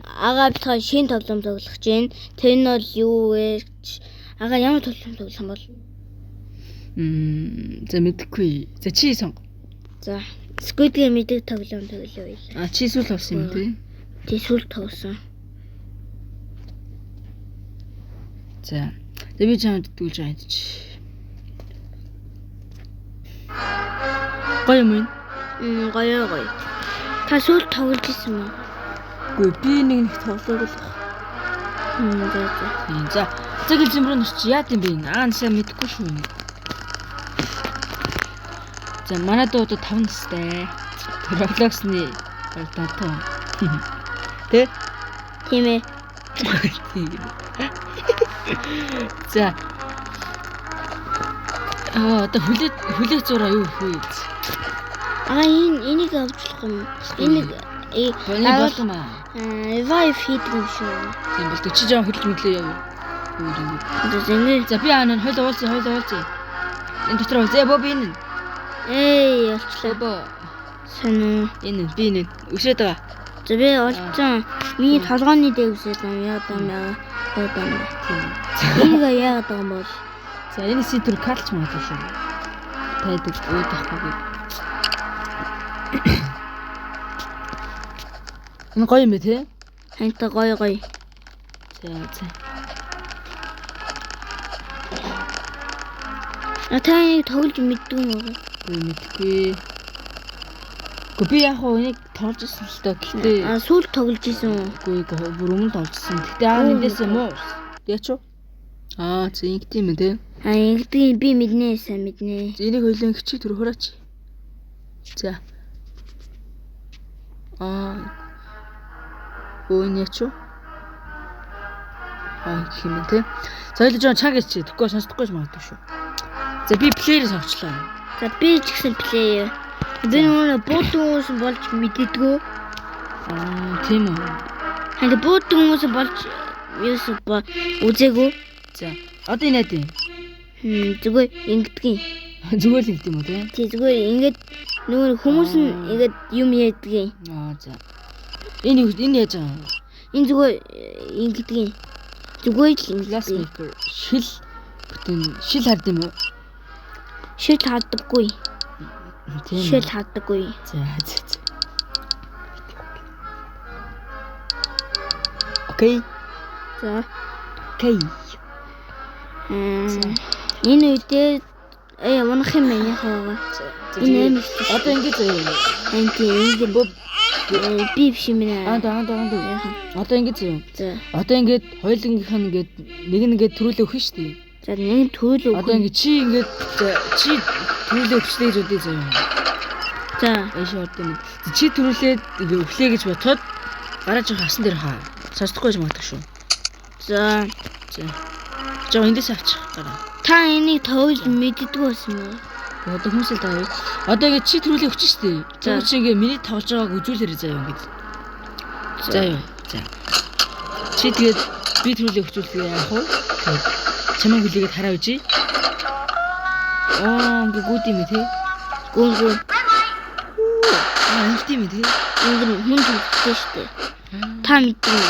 Агаа битгай шин тоглоом тоглох чинь. Тэр нь бол юу вэ? Агаа ямар тоглоом тоглох юм бол? За мэдэхгүй. За чи сонго. За Squid Game мэдээ тоглоом тоглоё. Чи сүүл авсан юм тий? Тий сүүл тоглосон. За би чамд дүүлж байгаа юм чи. Гоё юм. Гоё. Та сүүл тоглож ирсэн мө? Үгүй би нэг тоглоог л. За тэгэл зэмрэн чи яа гэм бэ? Сайн мэдэхгүй шүү. За манай дуудад 5 настай. Roblox-ны тоо. Тэ? Тийм ээ. За. Одоо хүлээж зураа юу хөө. Энийг авчлах юм. Энийг болом аа. Revive хийдэг юм шүү. Тийм бол чи жаа хөдөлж мэдлээ яа. Зэний. За би анаа хойлоо уулзъя. Энэ дотор зэ бо би энэ. Ялчлаа. Бо. Санаа. Энэ би энэ өшөөд байгаа. За би олцсон. Миний толгойн дээр үсээд юм яадаг. Энийг яагаад байгаа юм бол? За энэ сэтэр калч магадгүй шүү. Тайдаг уудахгүй. Энэ гоё юм бэ те? Ханта гоё. За. Атаа тоглож мэддэг юм уу? Мэдгүй. Би яг энийг тоглож ирсэн л доо. Гэхдээ сүүл тоглож ирсэн үү? Үгүй бүр өмнө тоглосон. Гэхдээ нэдээс юм уу? Яач вэ? За ингэдэм юм те. Ингэдэг би мэднэ. Энийг хоёлын хичээ төр хураач. За. Энэ яач вэ? Гэх юм те. За хоёул жоо чаг ичээ. Тэгэхгүй сонсдоггүй магадгүй шүү. За би плеерээ сонгочлоо. За би ч гэсэн плеер. Би нөгөө буудлын хүмүүс болж мэддэггүй. Тийм үү. Ханаа буудлын хүмүүс болж үзээгүй. За одоо энэ яа вэ? Зүгээр ингэдэг. Зүгээр л ингэдэм үү те? Тий зүгээр ингээд нөгөө хүмүүс нь ингээд юм яадаг. За. Энэ яаж байгаа юм? Энэ зүгээр ингэдэг. Зүгээр л glassmaker шил хардсан юм уу? Шил хардаггүй. Тийм. За. Окей. За. Окей. Энэ үедээ манах юм байна хаваа. Энэ одоо ингэж ингэ би биш юм байна. Одоо ингэж юм. Одоо ингэж хоёулынх нь ингэж нэг нь ингэж төрүүлээ өгөх шүү дээ. За нэг төрүүлээ өгөх. Одоо ингэ чи төрүүлээ өгчлээ гэж үдээ заяа. За шууд юм. Чи төрүүлээд өглөө гэж бодоход гараж ирэх хасан дээр хаа. Сонсдохгүй юм атах шүү. За. Жоо эндээс авчих гараа. Та энийг тоглож мэддэггүй байсан юм уу? Одоо хүмүүс л даа. Одоо ингэ чи төрүүлээ өгч шүү дээ. За чи ингэ миний тоглож байгааг үзүүлээрэй заяа ингэ. За юу. За. Чи тэгээд би төрүүлээ өгчүүлээ яах вэ? Чамаа хүлээгээд хараа үжи. Ингэ гүд юм те. Гүн. Инт юм те. Ингэ хүн төлөвтэй шүү дээ. Та мэддэг.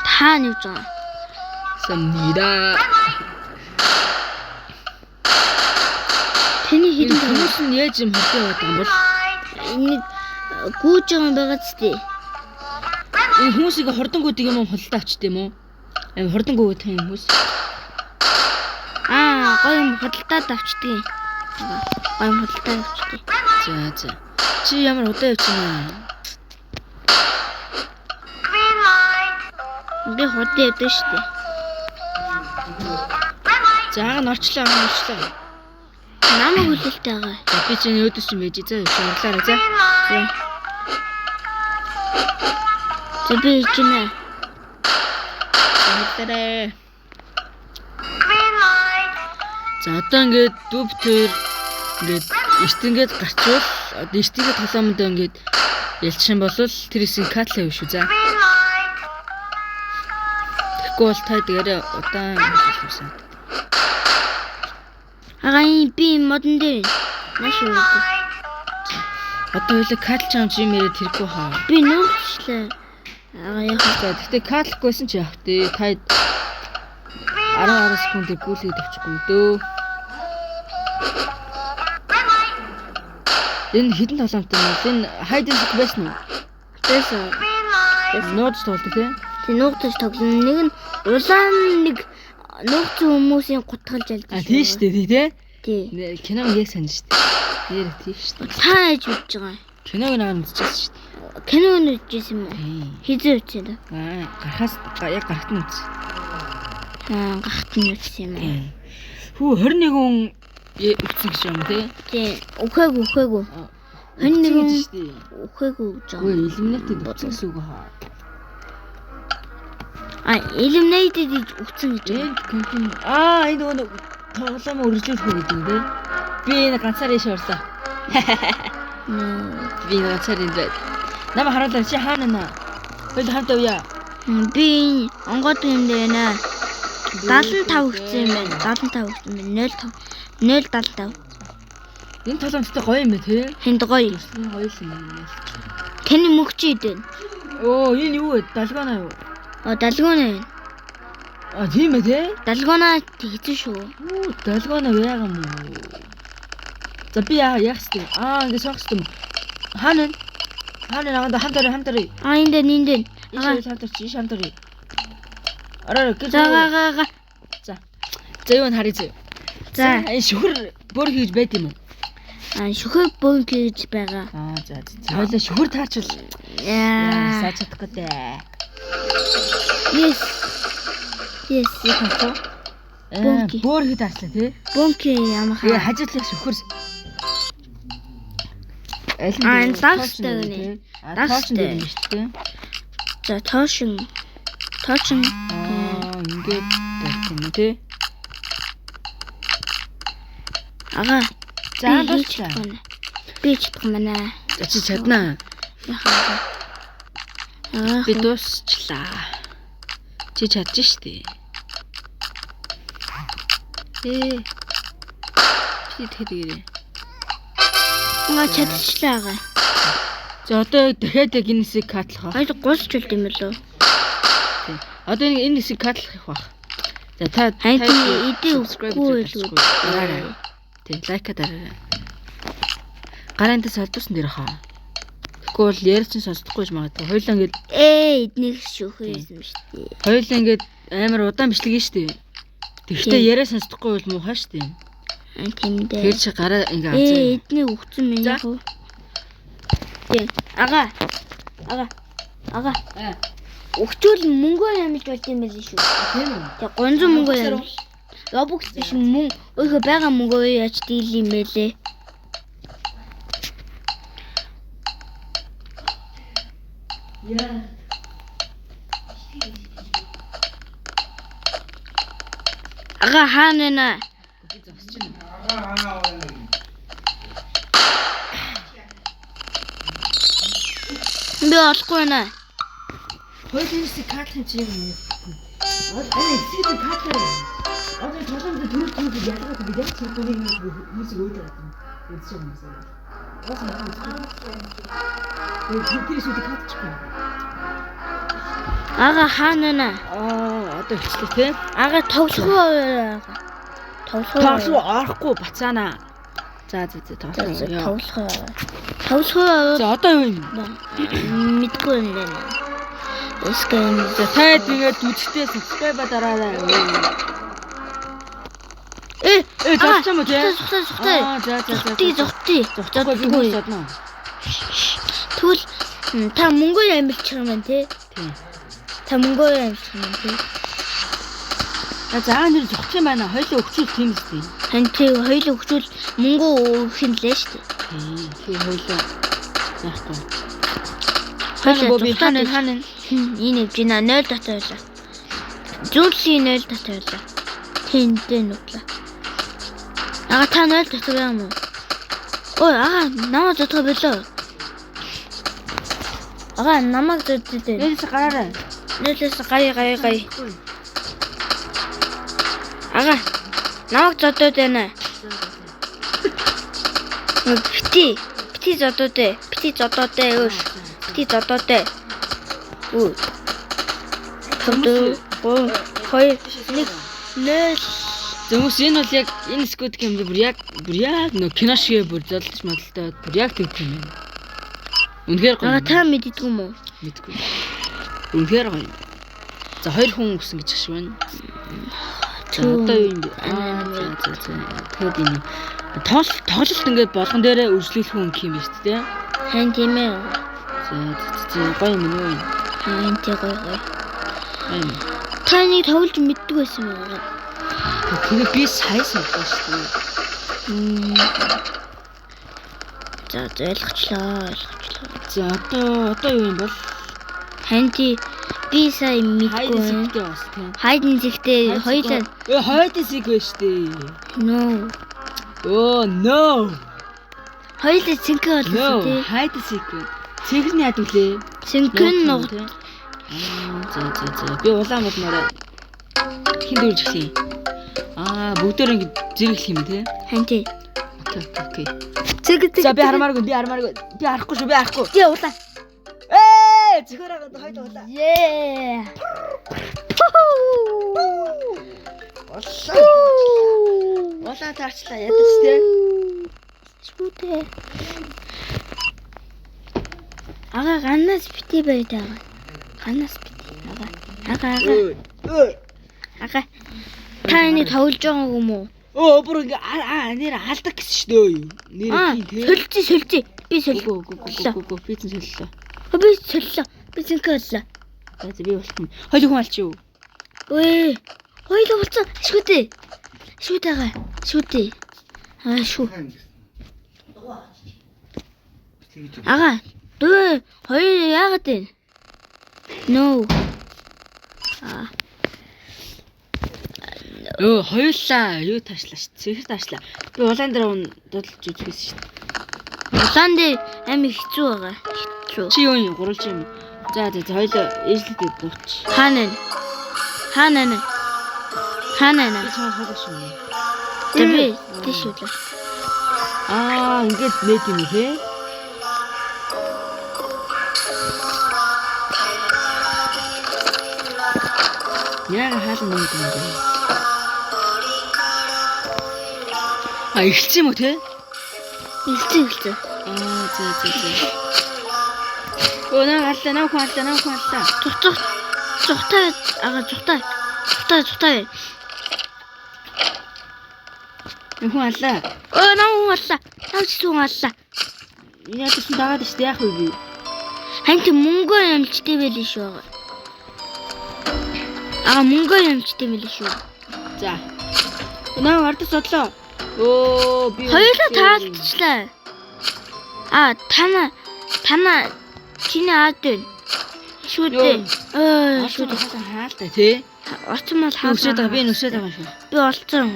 Та нэг жаа. Самнида. Тэний хэлэн хүмүүс нь яаж юм хурдан яваад юм бол энэ гүйж байгаа юм байгаа ч тий. Энэ хүмүүсийг хурдангүйдэг юм худалдаа авчт юм уу? Хурдангүйд тань хүмүүс. Гоё юм худалдаад авчдгийг. Гоё юм худалдаад авчдгийг. За. Чи ямар удаа явчихна? Би хурдан явдаг шүү дээ. За норчлоо. Намайг хүлээлттэй байгаа. Би чинь өөдөөс чинь байж заа шуурлаарай за. За би ичнэ. Хатарэ. За одоо ингээд дүүптэр ингээд эртэнгээд гарчвал одоо эртэнгээд толомонд ингээд ялчин болвол тэр хэсэг катла юм шүү за. Тэгэхгүй бол та дээрээ удаан хэлсэн. Би модон дээр маш үү. Одоо хоёул катл чам жимээрээ тэргүй хаа. Би нуугчлаа. Яах вэ? Гэтэ катлгүйсэн ч яах вэ? Та 10 секундээр гүйлгээд авчихгүй дөө. Энэ хідэн тоглоомтой юм. Энэ хайдэн зик байсан уу? Байсан. Нууц тоглодог тийм. Тэг нуугдаж тоглоно. Нэг нь улаан нэг нуугдсан хүмүүсийн гутгалж ялдаг. Тийм шүү дээ тий. Тий. Киног яг санаж шүү дээ. Нэр тийм шүү дээ. Та яаж үзэж байгаа юм? Киног нэг үзчихсэн шүү дээ. Киног нь үзчихсэн юм уу? Хизээ үзсэн дээ. Гарахаас яг гарахт нь үз. Гарахт нь үзсэн юм аа. Хүү 21 хүн үтсэн гэж юм тий. Тий. Үхээгүй. 21 хүн үхээгүй гэж байгаа. Өө eliminated үтсэн үг хаа. Eliminated үтсэн гэж байгаа. Энэ нөгөө тоглоом үргэлжлүүлэх үү гэдэг юм тий. Би энэ ганцаар яаш орлоо. Би энэ ганцаар энэ байд. Нам хараалаа чи хаана нэ? Бид хамт явъя. Би онгод юм дээр нэ. 75 өгсөн юм байна. 75 өгсөн байна. 075. Энэ тоглоомтой гоё юм ээ тий. Хинд гоё. Гоё юм байна. Таны мөгч идэн. Энэ юу вэ? Далгана юу? Далгана. Тийм ээ тий. Далгана хийсэн шүү. Далгана яага юм уу? За би яах вэ? Ингэ соох юм. Хаана наваа хамтараа. Энд. Хамтар. Араа гэж. За. За юу н харъя зөө. За. Энэ шүхэр бүр хийж байд юм уу? Шүхэр бүр хийж байгаа. За. Хойлоо шүхэр таачвал. Яа. Саач чадахгүй дээ. Yes. Яхаа. Бүр хийж таачлаа тий. Бонки ямаха. Хажуудлах шүхэр. Энэ тааштай гэнэ. Тааштай юм шүү дээ. За тоошин. Ингээд байх юм тий. За дуусчаа. Би чадах манай. За чи чаднаа. Яхаа. Би дуусчлаа. Чи чадж штэ. Чи тэгээрээ. Чадчихлаа. За одоо дахиад энэ хэсгийг катлах. Хоёул гулч үлд юм болов. Тий. Одоо энэ хэсгийг катлах байх. За та идэ үгүй л. Тий, лайка дараарай. Гарантаа солдсон дээр хаа. Тэгэхгүй бол ярьсан сонсдохгүй ч магадгүй. Хоёулаа ингээд эднийг шүүхээ юм шүү дээ. Хоёулаа ингээд амар удаан бичлэг нь шүү дээ. Тэгэхдээ яриа сонсдохгүй бол муухай шүү дээ. Тийм дээ. Тэр чи гараа ингээ авцгаа. Эднийг өгсөн минь яг. Тий. Ага. Өгчүүл мөнгө ямж болд юм байл шүү. Тийм үү? Тэг гонзон мөнгө юм. Robux биш мөн өөрхөө байгаа мөнгөө яаж дийл юм бэлээ. Хаана нэ? Би олохгүй нэ. Хоёулынс катлын чи юм. Эсэгээр катлаа. Одоо тоглоомд төрөв ялгаад би яг чигүүний хүмүүсийг өөдөг юм. Үзсэн юм байна. Хаана нэ? Одоо хэлчихлээ тий. Тоглох орохгүй бацаана. За тоглох. За одоо юу юм? Мэдгүй юм байна. Эскэн за таад ингээд үзтээ subscribe дараарай. Зогсоо мө тий. Зогтий. Тэгвэл та мөнгө амилчих юм байна тий. Та мөнгө амилчих юм тий. За нэр зогчих юм байна. Хоёул өгчүүл тийм үстэй. Хан тий хоёул өгчүүл мөнгө өгөх юм лээ шүү дээ. Тий хоёул яахгүй. Хаана энэ вжина 0 дотор байлаа. Зүйлсийн 0 дотор байлаа. Тэндээ нүглээ. Та 0 дотор юм уу? Намайг дотор байлаа. Намайг дотор дээ. Нэлээс гараарай. Нэлээс гай. Намайг дотор байна. Бити Бити зодоотэй. Өө. Бити зодоотэй. Өө. Хоёр нэг нөл. Зөвхөн энэ бол яг энэ Squid Game бүр яг нөө кино шиг бүр зодолж модалтай бүр яг тэг юм байна. Үнэхээр гоё. Та мэддэггүй юм уу? Мэдгүй. Үнэхээр гоё. За хоёр хүн өгсөн гэж шиг байна. За одоо юу юм бэ? Тэгээд энэ тоглолт ингээд болгон дээрээ үржлүүлэх хүн юм байна шүү дээ. Хэн тийм ээ. За гоё юм уу? Хэн тийм гоё. Таны тоглож мэддэг байсан юм уу? Тэгээ би сайн байна шүү дээ. За ойлгочлаа. За одоо юу юм бол ханти би сайн мэдгүй. Хайдэн зэгтэй бас тийм. Хайдэн зэгтэй хоёулаа. Хайдэн зэг байна шүү дээ. No. Oh no. Хоёулаа цэнхэ болсон тий. Хайдэн зэг. Цэгэрний яд үлээ. Цэнхэн нуг. За. Би улаан болмоор хин дөрж эхлэе. Бүгдээр ингэ зэрэглэх юм тий. Ханти. Окей. Цэгт. За би хармааргүй. Би харахгүй шүү. Тий улаа. Зөвхөн агад хойд улаа. Yeah. Улаан таарчлаа ядаж тий. Шүтээ. Ага ганнаас бити байдаг. Ганнаас бити. Ага. Таны тоглож байгаа юм уу? Бүр ингэ нэр алдаг гэсэн шүү дээ. Нэр тий. Сөлжи. Би сөлгөө. Гү. Би солилоо. Би солилоо. Би зинхэлээ. За би болсон. Хоёул хүн алчих юу? Өө. Хоёул болсон. Шүтээ. Шүтээ. Шүү. Ага. Дөө хоёр яагаад вэ? No. Хоёулаа юу таашлаа шүү. Цэхэр таашлаа. Би улаан дээр дуудалж үзчихсэн шүү. Улаан дээр амин хэцүү байгаа. Чи юу юм гурвалж юм. За хоёулаа ээжлэдээ дууч. Хаана. Цаа хаалга шүү. Тэвээ тийшээ. Ингээд нэт юм тий. Яг хаалга нэг юм байна. Эхэлсэн юм уу те? Эхэлсэн. За. Наа хааллаа. Цухтай. Хүн аллаа. Наа аллаа. Яа гэсэн дагаад штэ яах вэ би? Ханти мөнгө амжтай байли шүү. Мөнгө амжтай байли шүү. За. Наа ардас бодлоо. Би хоёулаа таалцлаа. Тана чиний аад байна. Шүдээ. Шүдээ хаалтай тий. Орцмол хаалтай. Би нүсээд байгаа шүү. Би олцсон.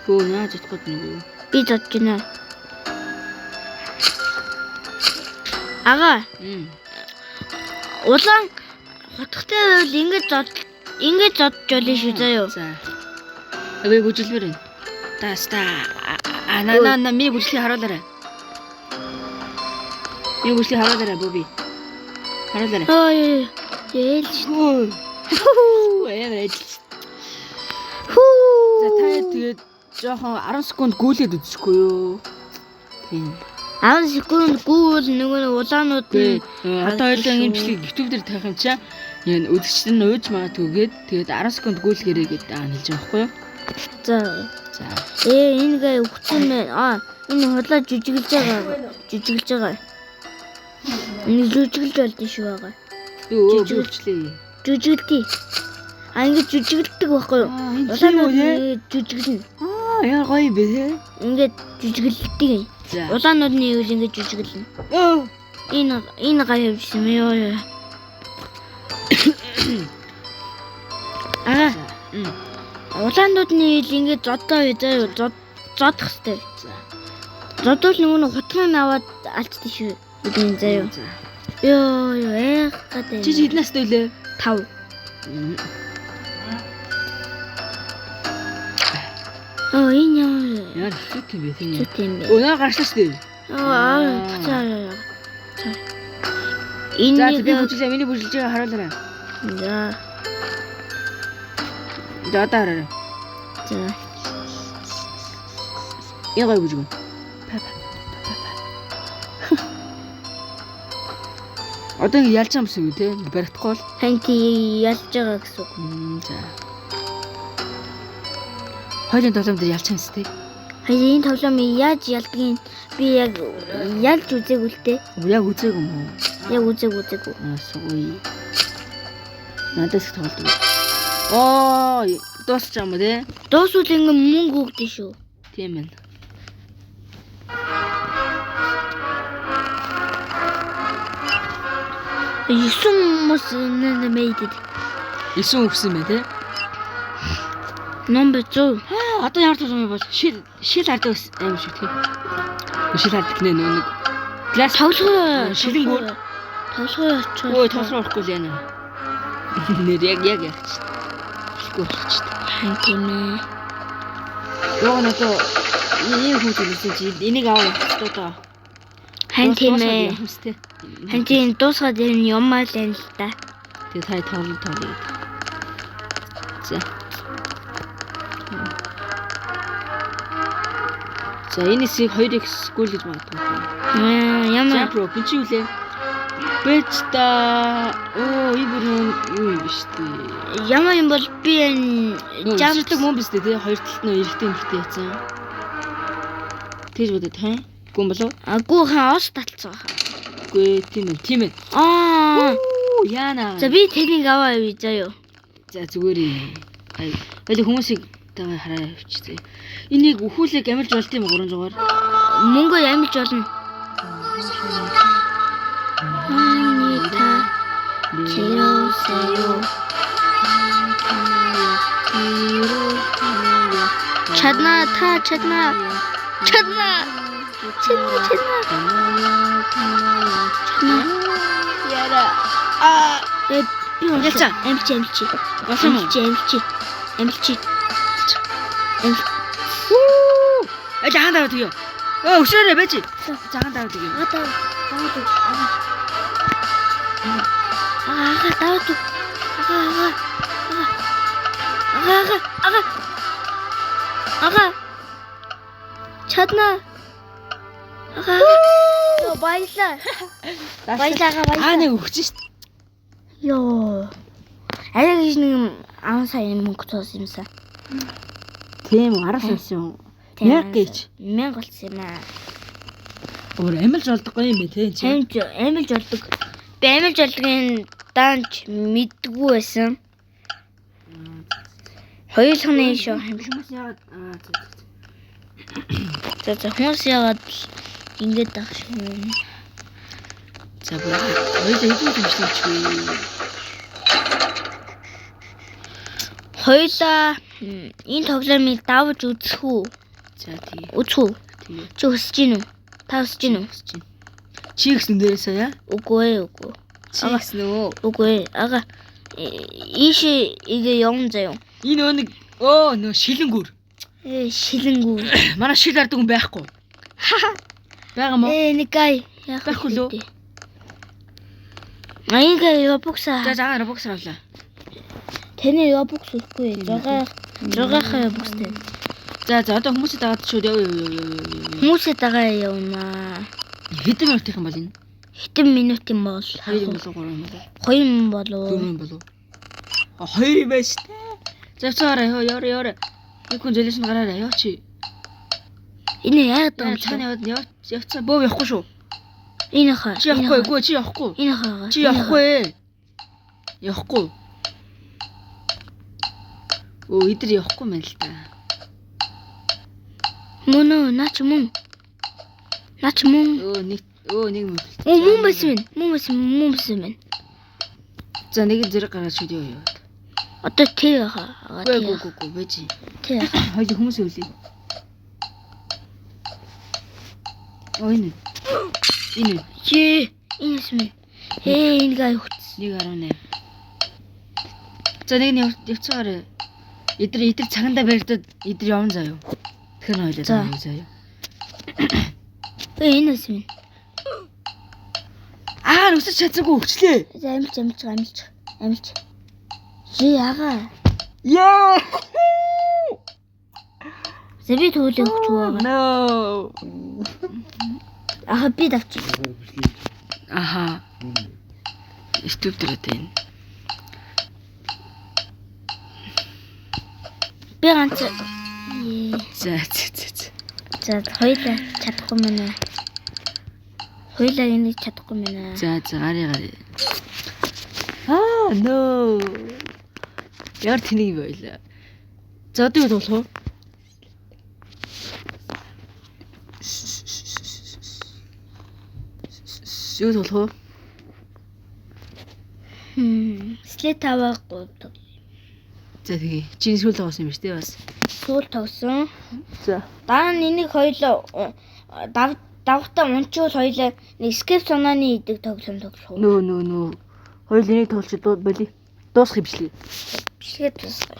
Наа зэтгэд нэг. Би зодж гинэ. Улаан хотхтой байвал ингэж зодж болно шүү заяа. За. Өвөө бүжгэлмэр энэ. Таста. Наа ми бүжлийг харуулаарай. Боби. Харуулаарай. Ээлж. За та тэгээд жоохон 10 секунд гүйлээд үзчихгүй юу? Тийм. 10 секунд гүүл нөгөө улаанууд нь одоо хоёулаа ингэ бичлэг YouTube дээр тавих юм чаа. Яа үзэгчд нь ууж магадгүй тэгээд 10 секунд гүйлгэрээ гэдэг хэлж байгаа байхгүй юу? За. Энэ гээ өгсөн мэ. Энэ хулаа жижиглэж байгаа. Энэ жижиглэж болдсон шүү байгаа. Юу жижиглээ. Жижиглээ. Ингэж жижиглдэг байхгүй юу? Улаанууд жижиглэнэ. Яа гоё бэ? Ингээд жижиглдэг. Улаанууд нь ингэж жижиглэнэ. Энэ гоё юмсан юм. Улаанууд нь ингэж зодоо зодох хэвээр. Зодвол нөгөө хутгын аваад алцдаг шүү. Үгүй заяа. Яа гадаа. Чи хэд настай вэ? 5. Энэ Яа зүт юм бэ тийм. зүт юм бэ. Өнөө гарчлаа шүү дээ. За. За Энийг би бүжиглээ миний бүжиглж байгаа харуулаарай. за. За одоо хараарай. За. Ягаа бүжиг. Одоо ингэ ялж байгаа юм шиг үү те? Баригдахгүй бол. Ханти ялж байгаа гэсэн үг. За. Хоёрын тоглоом дээр ялж байгаа юм те? Хайр энэ тоглоом яаж ялдгийг би яг ялж үзээгүй л дээ. Яг үзээгүй юм уу? Яг үзээгүй. Сууя. Надаас их тоглодог. Оо, дуусч байгаа юм те? Дуусвал ингэ мөнгө өгдөө шүү. Тийм ээ. Юсумс нэмэйдэд. 9 өгсөн мэ те? Номер 100. Одоо ямар тоглоом бол шил хардаг аим шиг тийм. Шил хардаг нэ нэг. Глас Тоглоо. шилэнгүүр. Тоглоо очоо. Ой, тоглохгүй л яана. Нэр яг ягч. Хэлгүй болчих. Хантимэ. Йоо надаа ийм хүмүүс чи энийг авах хэрэгтэй доо. Хантимэ. Хантин дуусгаад ирэн юмаа л энэ л та. Тэгээ сая тоглоо. За. За энэсийг 2x гүйл гэж магадгүй. Ямар Бро бич юу лээ? Бэчта. Оо ибрэн юу юм биш үү? ямар юм бол би энэ Жамдаг мөн биш үү те? Хоёр талд нь эрэгтэй эмэгтэй яцсан. Тэгж бодод хаа? Гүн болов? агуу хан ос татцгаа. Үгүй тийм ээ. Оо яана. За би тэнийг аваа юу заяа. За зүгээр юм. Баялаг хүмүүсийг тагаа хараа явчихъя. Энийг өхүүлэг амилж болд юм 300-аар. Мөнгө амилж болно. Анита Чиросеё. Чадна. Яра. Би Ялцаа. амилчи. Болсон уу? Амилчи. Жахан даваад тгийо. Өшөөрэй байж. Жахан даваад тгийо. Чадна. Баялаа. Аа нэг өгч шít. Йоо. Арай гэж нэг 10 сая мөнгө тоосон юмсаа. Тийм 10 байсан. Яг гэж. 1000 болсон юм аа. Өөр амилж олдохгүй юм бэ те чи. Амилж болдог. Би амилж болдгийн даанч мэддгүү байсан. Хоёулахны шүү. Хүмүүс яагаад За хүмүүс яагаад ингэж байх шүү. за бүр хоёул эдгээр юм шиг чи. Хоёулаа энэ тоглоомыг давж үзэх үү? За тий. Үзэх үү? Тэгээ. Чи хүсэж гин үү? Та хүсэж гин үү? Чи гэсэн дээрээсээ яа? Үгүй. Чи гэсэн үү? Үгүй. Ага. Ийшээ игээ явна заяа. Энэ нэг нөө шилэнгүүр. Шилэнгүү. Манай шил ардаг хүн байхгүй. Бага мó? Нэг гай. Байхгүй лөө. Аяга ябукса. За боксер авлаа. Тэний ябукс үгүй. Жогоохоо ябукстэй. За одоо хүмүүсээ дагаад шууд яв. Хүмүүсээ дагаа явна. Хэдэн минутын юм бол энэ? Хэдэн минутын бол 2 юм болов 3 юм болов? 2 юм болов. 4 юм болов? 2 юм байж тээ. Завцаараа яваа. Нэг хүн зэлээс нь гараараа яа чи. Энэ яагаад юм бэ? Цаана явцаа боо явахгүй шүү. Энэ хаа. Чи явахгүй. Чи явахгүй. Энэ хаа. Чи явахгүй. Явахгүй. Идэр явахгүй мэн л та. Мөн наач мөн. Нэг мөн. Мөн байсан. За нэг зэрэг гаргаж шууд яваа. Одоо тэр хаа. Гү байж. Тэр. Хоёр хүмүүс үлээ. Энэ. Энэс мэ. Энэ гай хүч. 1.18. За нэг нь явцгаараа. Идэр цагандаа баригдаад идэр явна заяа. Тэгэхээр хоёлаа За. тань заяа. Энэ үс минь. Нүсэж чадсангүй өгчлээ. За амилж. Жи ага. Яа. Зэби төлөө өгч байгаа. No. Ага би давчих. Аха. YouTube дээр тань. Би ганц. За. За хоёлаа чадахгүй мэнэ. Хоёлаа энийг чадахгүй мэнэ. За гарыг. No. Яар тэнийг байлаа. За одоо юу болох вэ? Юу болох вэ? Слэт аваагүй. За тэгээ. Чиний сүүл тоглосон юм биш үү бас? Сүүл тогсон. За. Дараа нь энийг хоёлаа давхтаа унчвал хоёлаа нэг скип санааны идэг тоглоом тоглох. Нөө. Хоёул энийг тоглож боли. Дуусах юм бичлээ. Бичлэгээ дуусгая.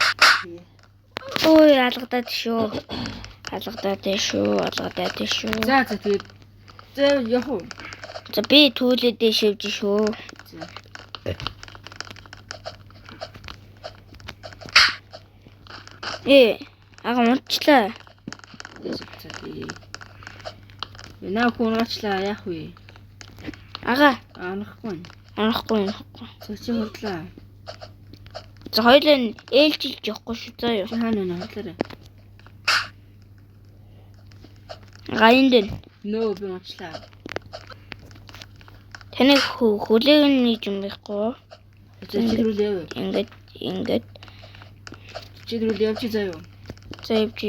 Ой алгадаад шүү. За тэгээд. За яах вэ? За би түүлээ дэшивж шүү. За. Ага унчлаа. За тий. Наа хууначлаа яах вэ? Ага Анахгүй. анахгүй. За чи хурлаа. За хоёлаа ээлжилж явахгүй шүү заа юу. Чи хаана нэ хурлаарай. Гайнд. Нөө би унчлаа. Таны хүлээгний юм байхгүй. За чи рүү яв. Ингээд. Чи рүү явчих заяа. За явж.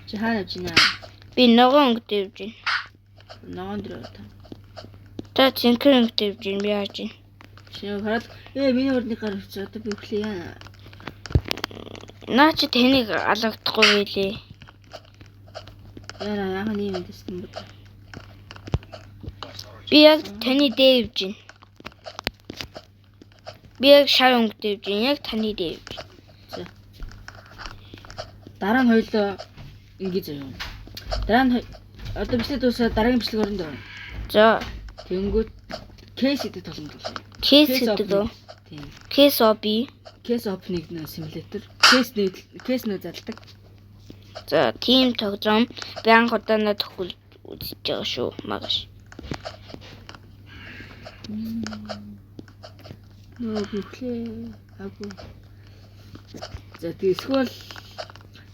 Чи хаана явж байна? Би ногоон өнгөд явж байна. Ногоон дээр та. За цэнхэр өнгөд явж байна. Би яаж байна. Чи хараад миний урдны гар авч одоо би өглөө яа. Наа чи таныг алгадахгүй байлээ. Яа яахан юм дэсэн бэ? Би яг таны дээр явж байна. Би яг шар өнгөд явж байна. Яг таны дээр явж байна. За. Дараа нь хоёлоо ингэ заяа. Дараа нь одоо бичлэг дуусаад дараагийн бичлэг орно доо. За. Тэнгүүд кейс идэх тоглоом тоглоё. Кейс гэдэг. Тийм. Кейс оби. Кейс опныг нэ симулятор. Кейс нэ залдаг. За, тийм тоглоом би анх удаанаа тохиолж үзэж байгаа шүү. Магаш. Нөө бүхлээ. Агуу. За тэгвэл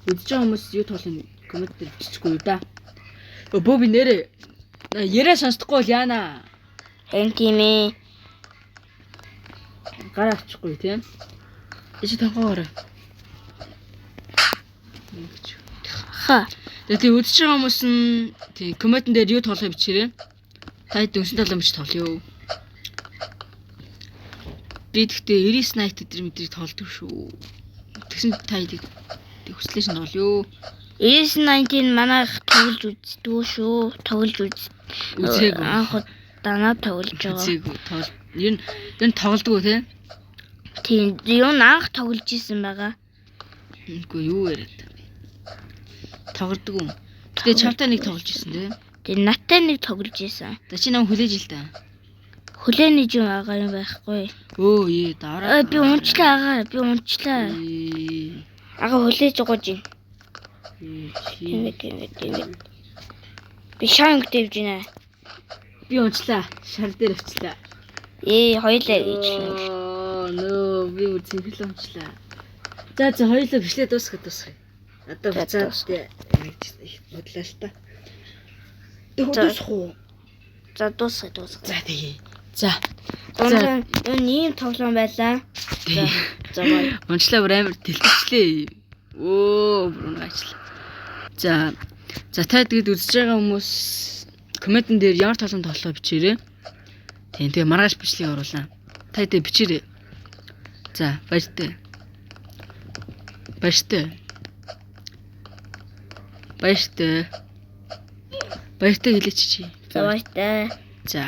үзэж байгаа хүмүүс юу тоглоно коммент дээр биччихгүй юу да. Бөө би нэрээ яриа сонсдохгүй бол яана. Хэн тийм ээ. Гараа авчихгүй тийм. Ичи тангаараа. Ха. Тэгээ үзэж байгаа хүмүүс нь тийм комментэн дээр юу тоглох бичээрэй. Та дөнгөсөн тоглоом бич тоглоё. Би тэгтээ 99 night өдөр мэдрийг тоглодог шүү. Тэгсэн та идэх хүслээ шин тоглоё. 19 манайх тоглож үздэг шүү. Үзээгүй. Анх удаанаа тоглож байгаа. Үзээгүй. Ер нь тоглодог тийм. Тийм, юу анх тоглож исэн байгаа. Үгүй юу яриад. Тоглодог юм. Гэтэ чамтай нэг тоглож исэн тийм. Тийм, наттай нэг тоглож исэн. За чи нам хүлээж ил та. Хүлээний юм байгаа юм байхгүй. Өө дараа. Би унчлаа. Ага хүлээж байгаа юм. Тийм. Би шанг дэвж байна. Би унчлаа. Шар дээр авчлаа. Хоёлаа гэж. Нөө би үзэхэл унчлаа. За хоёлоо бичлээ дуусгах. Одоо буцаад ингэж бодлоо л та. Дуусах уу? За дуусгая. За тэгээ. За. Энэ ийм тоглоом байлаа. За бай. Унчлаа бүр амар тэлтгэлээ. Бүр унаачлаа. За та тэгэд үзэж байгаа хүмүүс комментэн дээр ямар тоглоом тоглох бичээрэй. Тэгээ маргааш бичлэг оруулаа. Та тэгээ бичээрэй. За баяртай. Баяртай хэлээч чи. За баяртай. За